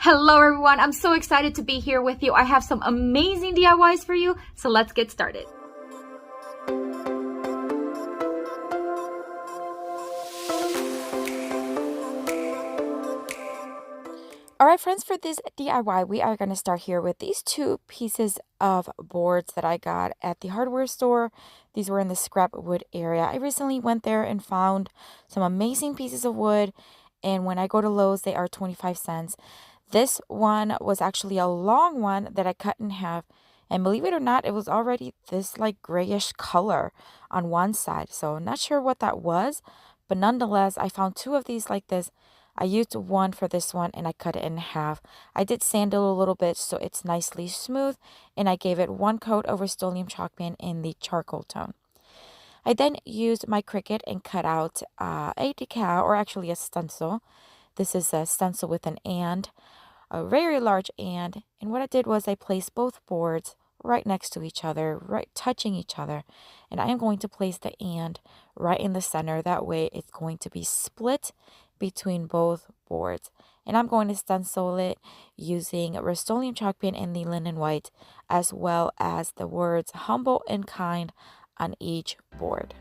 Hello everyone, I'm so excited to be here with you. I have some amazing DIYs for you, so let's get started. Alright friends, for this DIY, we are going to start here with these two pieces of boards that I got at the hardware store. These were in the scrap wood area. I recently went there and found some amazing pieces of wood, and when I go to Lowe's, they are 25 cents. This one was actually a long one that I cut in half, and believe it or not, it was already this like grayish color on one side. So I'm not sure what that was, but nonetheless, I found two of these like this. I used one for this one and I cut it in half. I did sand it a little bit so it's nicely smooth, and I gave it one coat of Rust-Oleum chalk paint in the charcoal tone. I then used my Cricut and cut out a decal, or actually a stencil. This is a stencil with an and, a very large and what I did was I placed both boards right next to each other, right touching each other, and I am going to place the and right in the center. That way it's going to be split between both boards, and I'm going to stencil it using Rust-Oleum chalk paint in the linen white, as well as the words humble and kind on each board.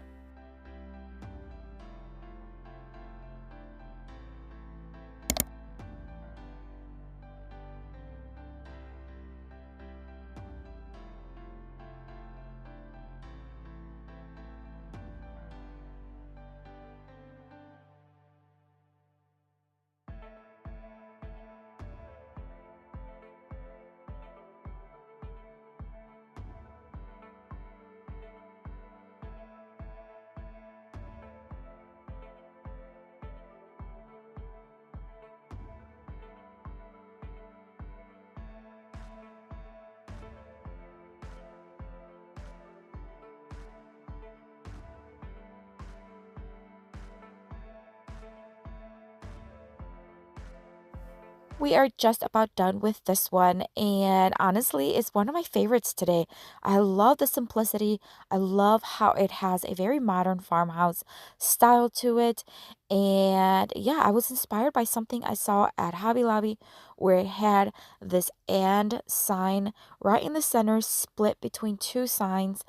We are just about done with this one, and honestly, it's one of my favorites today. I love the simplicity. I love how it has a very modern farmhouse style to it. And yeah, I was inspired by something I saw at Hobby Lobby, where it had this and sign right in the center, split between two signs,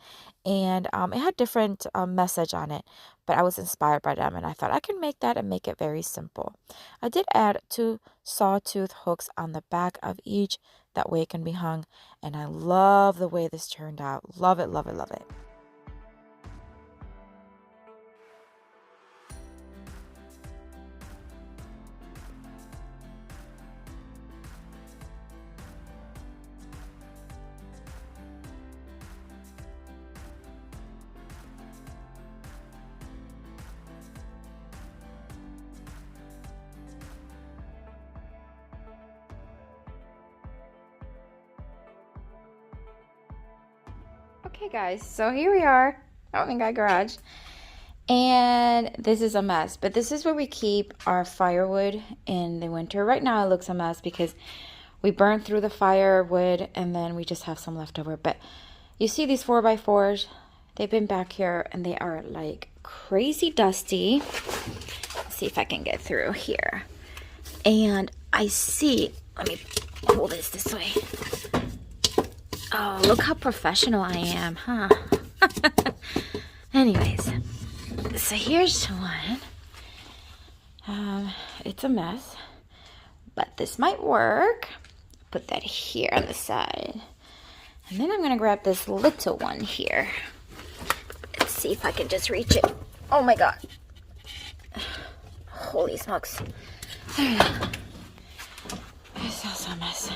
and it had different message on it. But I was inspired by them, and I thought I can make that and make it very simple. I did add two sawtooth hooks on the back of each. That way it can be hung. And I love the way this turned out. Love it, love it, love it. Okay guys, so here we are out in my garage, and this is a mess, but this is where we keep our firewood in the winter. Right now it looks a mess because we burned through the firewood and then we just have some left over. But you see these 4x4s, they've been back here and they are like crazy dusty. Let's see if I can get through here. And I see, let me pull this way. Oh, look how professional I am, huh? Anyways, so here's one. It's a mess, but this might work. Put that here on the side. And then I'm going to grab this little one here. Let's see if I can just reach it. Oh my God. Holy smokes. There we go. This is a mess.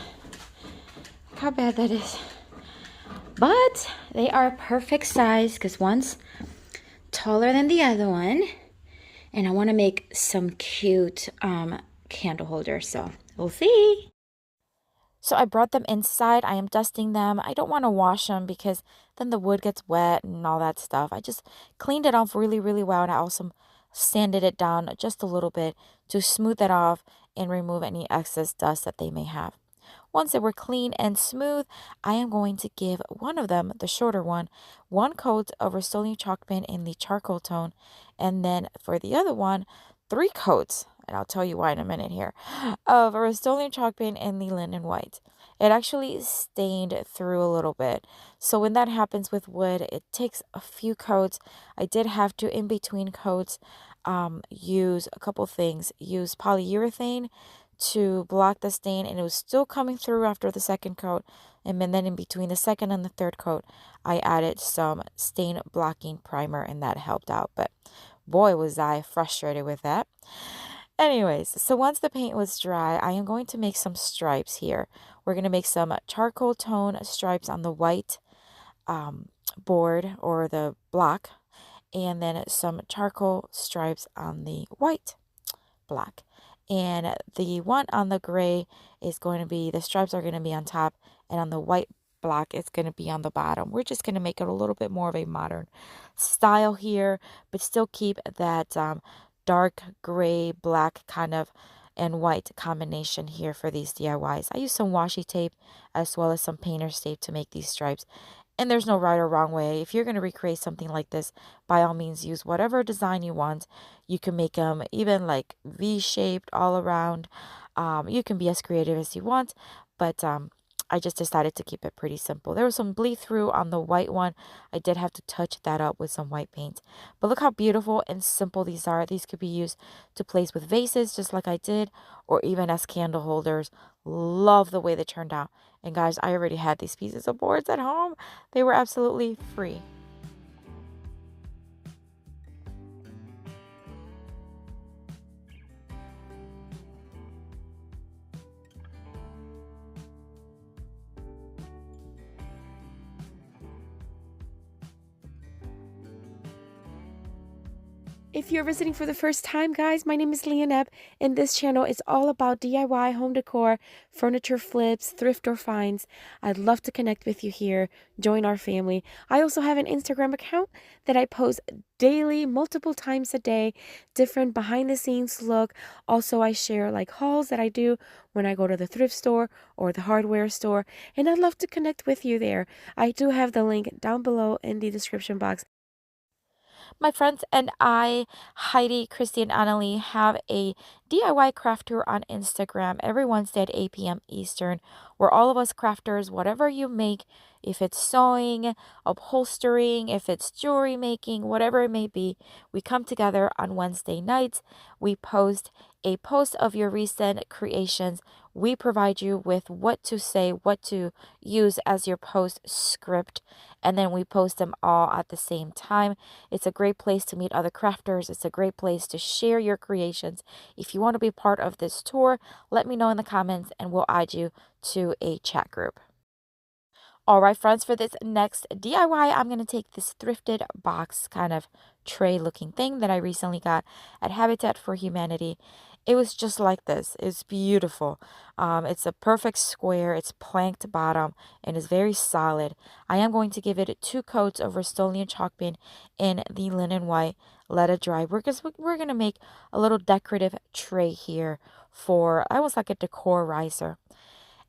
Look how bad that is. But they are perfect size because one's taller than the other one. And I want to make some cute candle holders. So we'll see. So I brought them inside. I am dusting them. I don't want to wash them because then the wood gets wet and all that stuff. I just cleaned it off really, really well. And I also sanded it down just a little bit to smooth it off and remove any excess dust that they may have. Once they were clean and smooth, I am going to give one of them, the shorter one coat of Rust-Oleum chalk paint in the charcoal tone. And then for the other one, 3 coats. and I'll tell you why in a minute here, of a Rust-Oleum chalk paint in the linen white. It actually stained through a little bit. So when that happens with wood, it takes a few coats. I did have to, in between coats, use a couple things. Use polyurethane to block the stain, and it was still coming through after the second coat. And then in between the second and the third coat, I added some stain blocking primer, and that helped out. But boy, was I frustrated with that. Anyways, so once the paint was dry, I am going to make some stripes here. We're going to make some charcoal tone stripes on the white board or the block, and then some charcoal stripes on the white block. And the one on the gray is going to be, the stripes are going to be on top, and on the white block it's going to be on the bottom. We're just going to make it a little bit more of a modern style here, but still keep that dark gray, black kind of and white combination here for these DIYs. I use some washi tape as well as some painter's tape to make these stripes. And there's no right or wrong way. If you're going to recreate something like this, by all means, use whatever design you want. You can make them even like V-shaped all around. You can be as creative as you want, but I just decided to keep it pretty simple. There was some bleed through on the white one. I did have to touch that up with some white paint. But look how beautiful and simple these are. These could be used to place with vases, just like I did, or even as candle holders. Love the way they turned out. And guys, I already had these pieces of boards at home. They were absolutely free. If you're visiting for the first time, guys, my name is Leonette, and this channel is all about DIY home decor, furniture flips, thrift or finds. I'd love to connect with you here. Join our family. I also have an Instagram account that I post daily, multiple times a day, different behind the scenes look. Also, I share like hauls that I do when I go to the thrift store or the hardware store, and I'd love to connect with you there. I do have the link down below in the description box. My friends and I, Heidi, Christy, and Annalie, have a DIY craft tour on Instagram every Wednesday at 8 p.m. Eastern, where all of us crafters, whatever you make, if it's sewing, upholstering, if it's jewelry making, whatever it may be, we come together on Wednesday nights. We post a post of your recent creations. We provide you with what to say, what to use as your post script, and then we post them all at the same time. It's a great place to meet other crafters. It's a great place to share your creations. If you want to be part of this tour, let me know in the comments and we'll add you to a chat group. All right, friends, for this next DIY, I'm going to take this thrifted box kind of tray looking thing that I recently got at Habitat for Humanity. It was just like this. It's beautiful. It's a perfect square. It's planked bottom and is very solid. I am going to give it 2 coats of Rust-Oleum chalk paint in the linen white. Let it dry. We're going to make a little decorative tray here for, I was like a decor riser.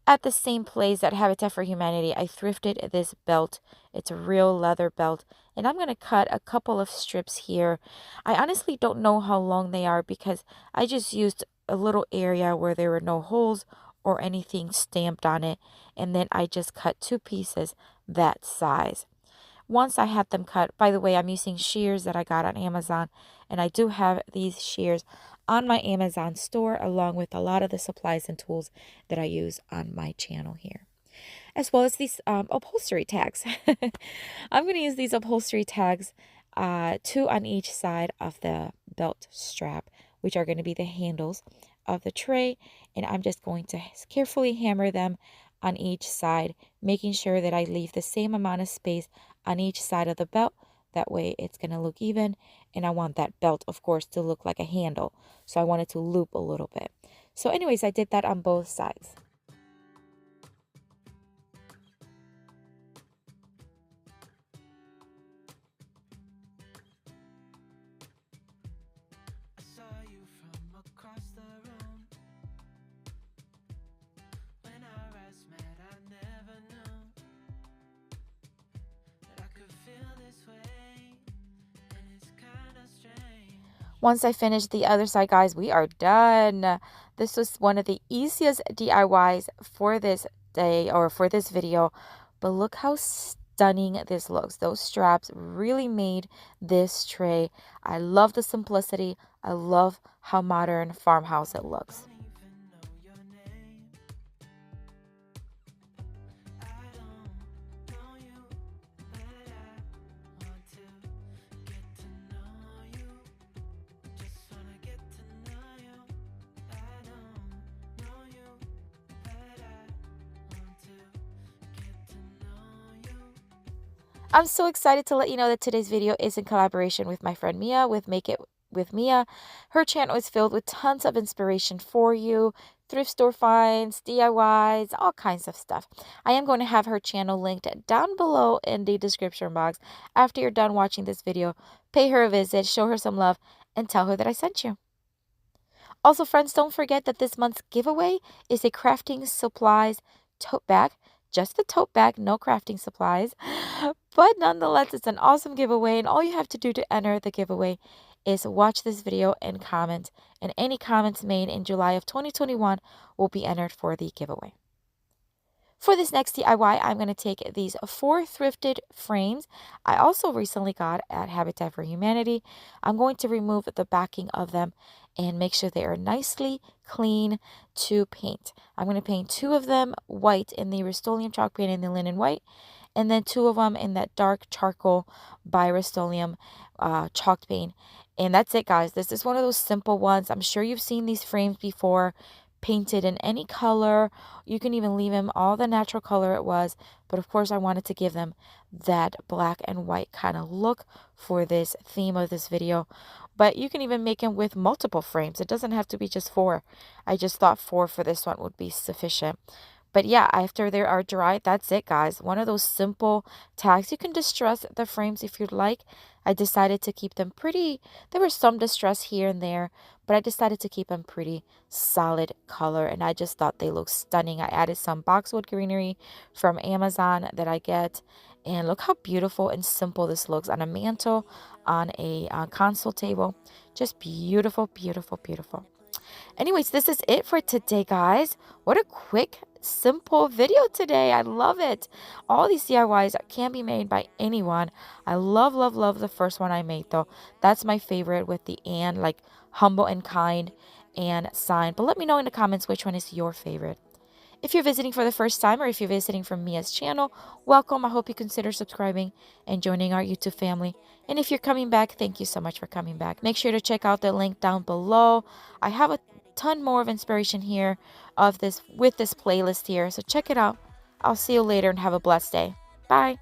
At the same place at Habitat for Humanity, I thrifted this belt. It's a real leather belt, and I'm going to cut a couple of strips here. I honestly don't know how long they are because I just used a little area where there were no holes or anything stamped on it, and then I just cut 2 pieces that size. Once I had them cut, by the way, I'm using shears that I got on Amazon, and I do have these shears on my Amazon store along with a lot of the supplies and tools that I use on my channel here, as well as these upholstery tags. I'm going to use these upholstery tags, 2 on each side of the belt strap, which are going to be the handles of the tray, and I'm just going to carefully hammer them on each side, making sure that I leave the same amount of space on each side of the belt. That way it's going to look even, and I want that belt, of course, to look like a handle, so I want it to loop a little bit. So anyways, I did that on both sides. Once I finish the other side, guys, we are done. This was one of the easiest DIYs for this day or for this video, but look how stunning this looks. Those straps really made this tray. I love the simplicity. I love how modern farmhouse it looks. I'm so excited to let you know that today's video is in collaboration with my friend Mia with Make It with Mia. Her channel is filled with tons of inspiration for you, thrift store finds, DIYs, all kinds of stuff. I am going to have her channel linked down below in the description box. After you're done watching this video, pay her a visit, show her some love, and tell her that I sent you. Also, friends, don't forget that this month's giveaway is a crafting supplies tote bag. Just the tote bag, no crafting supplies. But nonetheless, it's an awesome giveaway, and all you have to do to enter the giveaway is watch this video and comment. And any comments made in July of 2021 will be entered for the giveaway. For this next DIY, I'm going to take these 4 thrifted frames I also recently got at Habitat for Humanity. I'm going to remove the backing of them and make sure they are nicely clean to paint. I'm going to paint 2 of them white in the Rust-Oleum chalk paint in the linen white, and then 2 of them in that dark charcoal by Rust-Oleum chalk paint. And that's it, guys. This is one of those simple ones. I'm sure you've seen these frames before, painted in any color. You can even leave them all the natural color it was, but of course I wanted to give them that black and white kind of look for this theme of this video. But you can even make them with multiple frames. It doesn't have to be just 4. I just thought 4 for this one would be sufficient. But yeah, after they are dry, that's it, guys. One of those simple tags. You can distress the frames if you'd like. I decided to keep them pretty. There was some distress here and there, but I decided to keep them pretty solid color, and I just thought they looked stunning. I added some boxwood greenery from Amazon that I get, and look how beautiful and simple this looks on a mantle, on a console table. Just beautiful, beautiful, beautiful. Anyways, this is it for today, guys. What a quick, simple video today. I love it. All these DIYs can be made by anyone. I love, love, love the first one I made, though. That's my favorite with the and, like humble and kind and sign. But let me know in the comments which one is your favorite. If you're visiting for the first time or if you're visiting from Mia's channel, welcome. I hope you consider subscribing and joining our YouTube family. And if you're coming back, thank you so much for coming back. Make sure to check out the link down below. I have a ton more of inspiration here of this with this playlist here, so check it out. I'll see you later and have a blessed day. Bye.